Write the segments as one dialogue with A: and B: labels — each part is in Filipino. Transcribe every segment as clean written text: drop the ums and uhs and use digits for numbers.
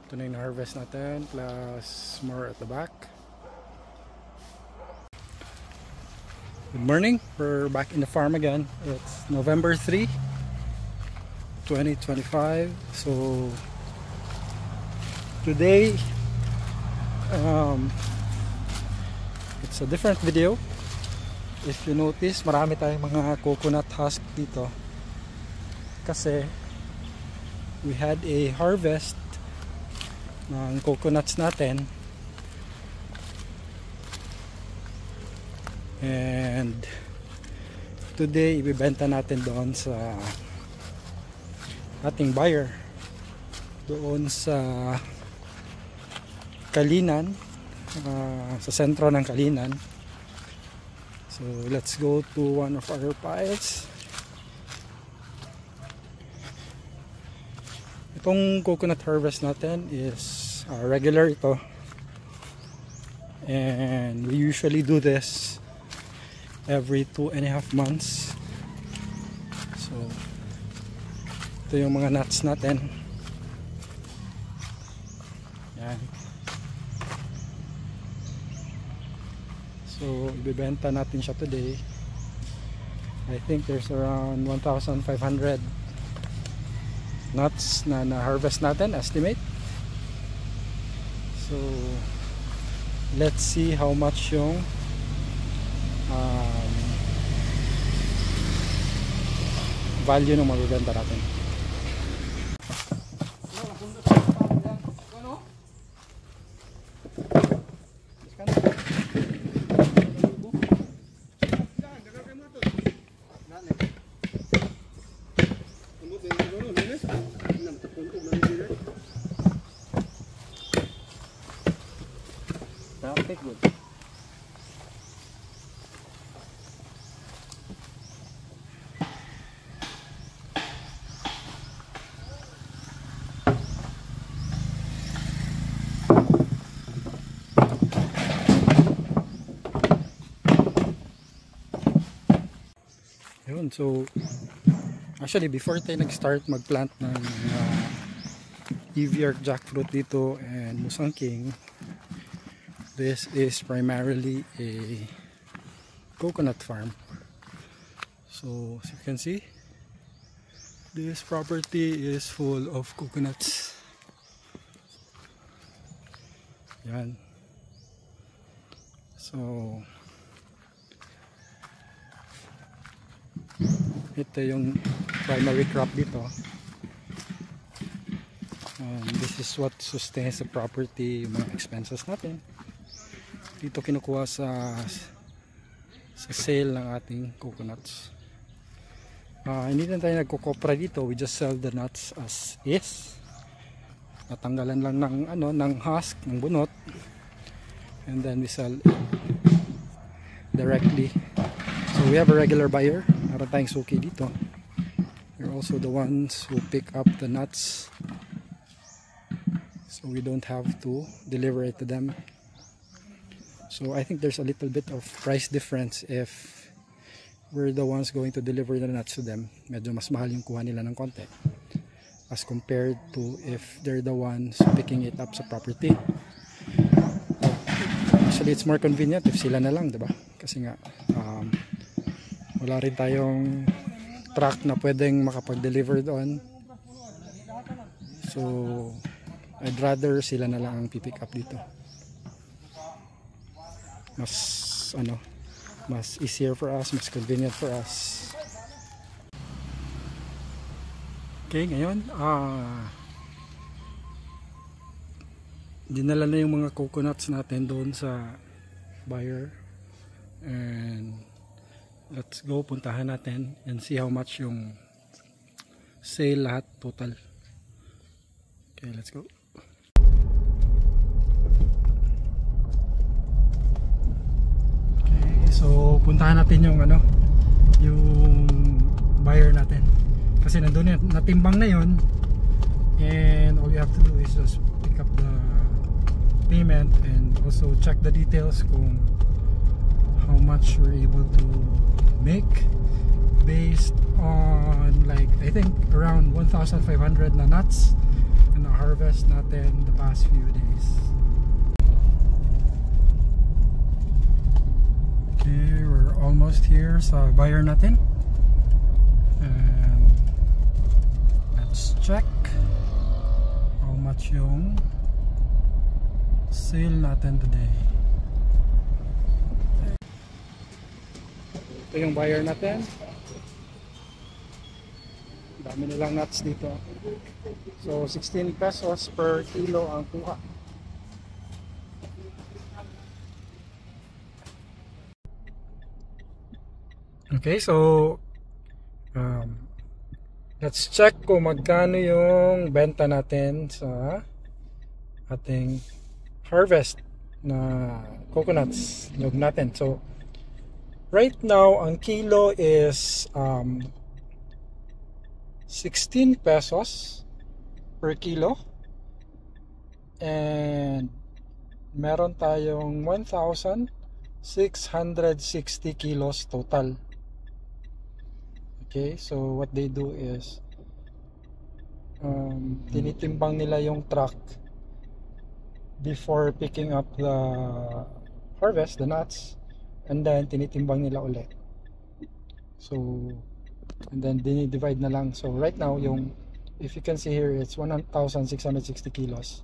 A: Ito na yung harvest natin plus more at the back. Good morning, we're back in the farm again. It's November 3, 2025. So today it's a different video. If you notice, marami tayong mga coconut husk dito kasi we had a harvest ng coconuts natin, and today ibibenta natin doon sa ating buyer doon sa Kalinan, sa sentro ng Kalinan. So let's go to one of our piles. Itong coconut harvest natin is regular ito, and we usually do this every 2.5 months. So ito yung mga nuts natin. Yan. So ibibenta natin siya today. I think there's around 1,500 nuts na harvest natin, estimate. So let's see how much yung value ng mabibenta natin.
B: Traffic good.
A: Yun, so actually before tayo nag-start mag-plant ng EVR jackfruit dito and musangking, this is primarily a coconut farm. So as you can see, this property is full of coconuts. Yan. So ito yung primary crop dito. This is what sustains the property, yung mga expenses natin. Dito kinukuha sa sale ng ating coconuts. Hindi na tayo nagkukopra dito, we just sell the nuts as is. Natanggalan lang ng husk, ng bunot, and then we sell it directly. So we have a regular buyer, meron tayong suki dito. We're also the ones who pick up the nuts, so we don't have to deliver it to them. So I think there's a little bit of price difference if we're the ones going to deliver the nuts to them. Medyo mas mahal yung kuha nila ng konti as compared to if they're the ones picking it up sa property. Actually, it's more convenient if sila na lang, diba? Kasi nga wala rin tayong truck na pwedeng makapag-deliver doon. So I'd rather sila na lang ang pipick up dito. Mas easier for us, mas convenient for us. Okay, ngayon dinala na yung mga coconuts natin doon sa buyer, and let's go, puntahan natin and see how much yung sale lahat total. Okay, let's go. So puntahan natin yung yung buyer natin kasi nandun yan, natimbang na yun, and all you have to do is just pick up the payment and also check the details kung how much we're able to make based on, like, I think around 1,500 na nuts na harvest natin the past few days. Okay, we're almost here sa buyer natin. And let's check how much yung sale natin today. Ito yung buyer natin. Dami nilang nuts dito. So 16 pesos per kilo ang kuha. Okay, so let's check kung magkano yung benta natin sa ating harvest na coconuts nyug natin. So right now ang kilo is 16 pesos per kilo, and meron tayong 1,660 kilos total. Okay, so what they do is tinitimbang nila yung truck before picking up the harvest, the nuts, and then tinitimbang nila ulit. So and then dinidivide na lang. So right now yung, if you can see here, it's 1,660 kilos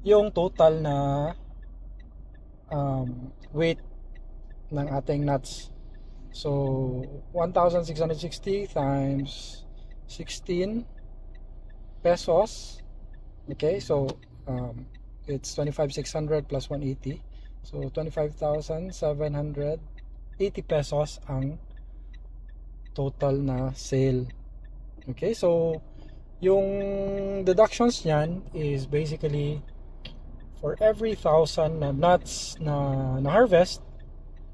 A: yung total na weight ng ating nuts. So 1,660 times 16 pesos. Okay, so it's 25,600 plus 180, so 25,780 pesos ang total na sale. Okay, so yung deductions niyan is basically for every 1,000 na nuts na harvest,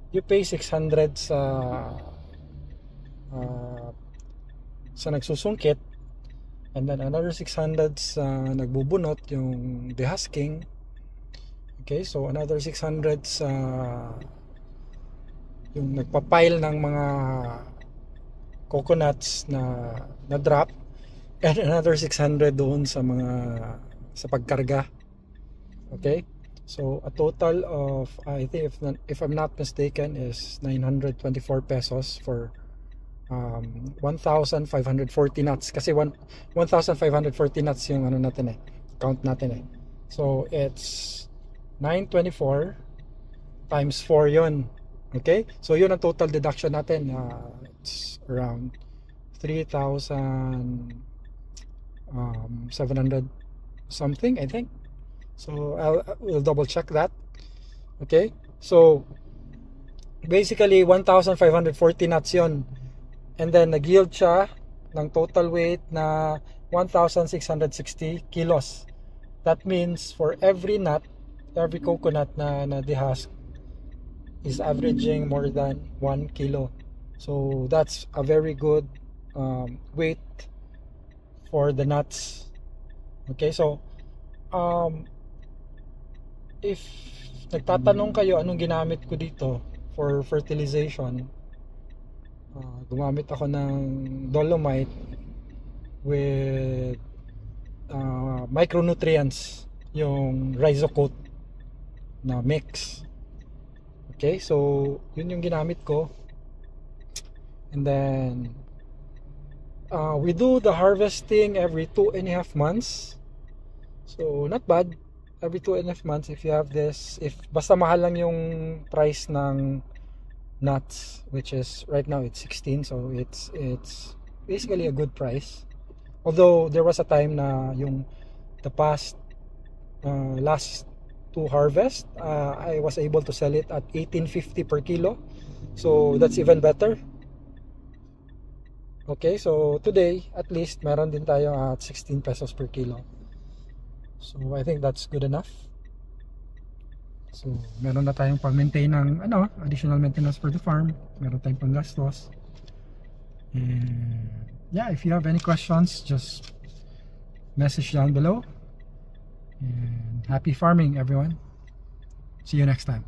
A: you pay 600 sa nagsusungkit, and then another 600 sa nagbubunot, yung dehusking. Okay, so another 600 sa yung nagpapile ng mga coconuts na drop, and another 600 doon sa pagkarga. Okay, so a total of, I think if I'm not mistaken, is 924 pesos for 1,540 nuts, kasi 1,540 nuts yung ano natin count natin so it's 924 times 4 yon. Okay, so yun ang total deduction natin. It's around 3,700 something, I think. So we'll double check that. Okay, so basically 1,540 nuts yun, and then nag-yield siya ng total weight na 1,660 kilos. That means for every nut, every coconut na dehusk is averaging more than 1 kilo. So that's a very good weight for the nuts. Okay, so if nagtatanong kayo anong ginamit ko dito for fertilization, gumamit ako ng dolomite with micronutrients, yung Rhizocoat na mix. Okay, so yun yung ginamit ko, and then we do the harvesting every 2.5 months, so not bad. Every 2.5 months, if you have this, if basta mahal lang yung price ng nuts, which is right now it's 16, so it's basically a good price. Although there was a time na yung the past last two harvest, I was able to sell it at 18.50 per kilo, so that's even better. Okay, so today at least meron din tayo at 16 pesos per kilo, so I think that's good enough. So meron na tayong pag-maintain ng additional maintenance for the farm, meron tayong panggastos, and yeah, if you have any questions, just message down below. And happy farming, everyone. See you next time.